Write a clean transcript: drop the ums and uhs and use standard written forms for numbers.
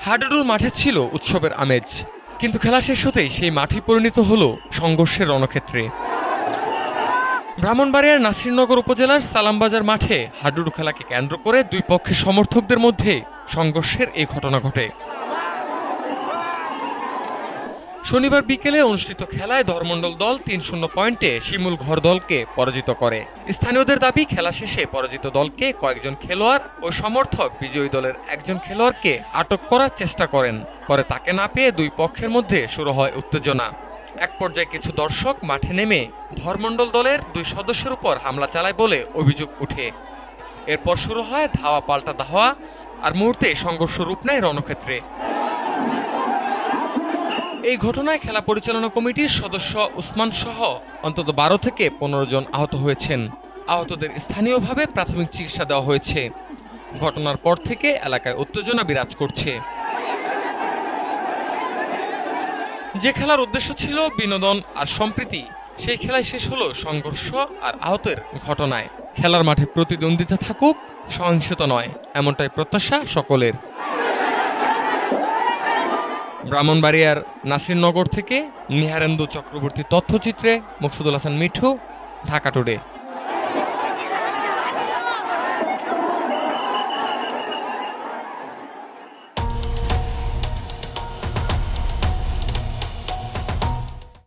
হাডুডুর মাঠে ছিল উৎসবের আমেজ, কিন্তু খেলা শেষ হতেই সেই মাঠই পরিণত হলো সংঘর্ষের রণক্ষেত্রে। ব্রাহ্মণবাড়িয়ার নাসিরনগর উপজেলার সালামবাজার মাঠে হাডুডু খেলাকে কেন্দ্র করে দুই পক্ষের সমর্থকদের মধ্যে সংঘর্ষের এই ঘটনা ঘটে। শনিবার বিকেলে অনুষ্ঠিত খেলায় ধর্মণ্ডল দল ৩-০ পয়েন্টে শিমুল ঘর দলকে পরাজিত করে। স্থানীয়দের দাবি, খেলা শেষে পরাজিত দলকে কয়েকজন খেলোয়াড় ও সমর্থক বিজয়ী দলের একজন খেলোয়াড়কে আটক করার চেষ্টা করেন। পরে তাকে না পেয়ে দুই পক্ষের মধ্যে শুরু হয় উত্তেজনা। এক পর্যায়ে কিছু দর্শক মাঠে নেমে ধর্মণ্ডল দলের দুই সদস্যের উপর হামলা চালায় বলে অভিযোগ ওঠে। এরপর শুরু হয় ধাওয়া পাল্টা ধাওয়া, আর মুহূর্তে সংঘর্ষ রূপ নেয় রণক্ষেত্রে। এই ঘটনায় খেলা পরিচালনা কমিটির সদস্য উসমান সহ অন্তত ১২ থেকে ১৫ জন আহত হয়েছেন। আহতদের স্থানীয়ভাবে প্রাথমিক চিকিৎসা দেওয়া হয়েছে। ঘটনার পর থেকে এলাকায় উত্তেজনা বিরাজ করছে। যে খেলার উদ্দেশ্য ছিল বিনোদন আর সম্প্রীতি, সেই খেলায় শেষ হলো সংঘর্ষ আর আহতের ঘটনায়। খেলার মাঠে প্রতিদ্বন্দ্বিতা থাকুক, সহিংসতা নয়, এমনটাই প্রত্যাশা সকলের। ব্রাহ্মণবাড়িয়ার নাসিরনগর থেকে নিহারেন্দু চক্রবর্তী তথ্যচিত্রে, মকসুদুল হাসান মিঠু, ঢাকা টুডে।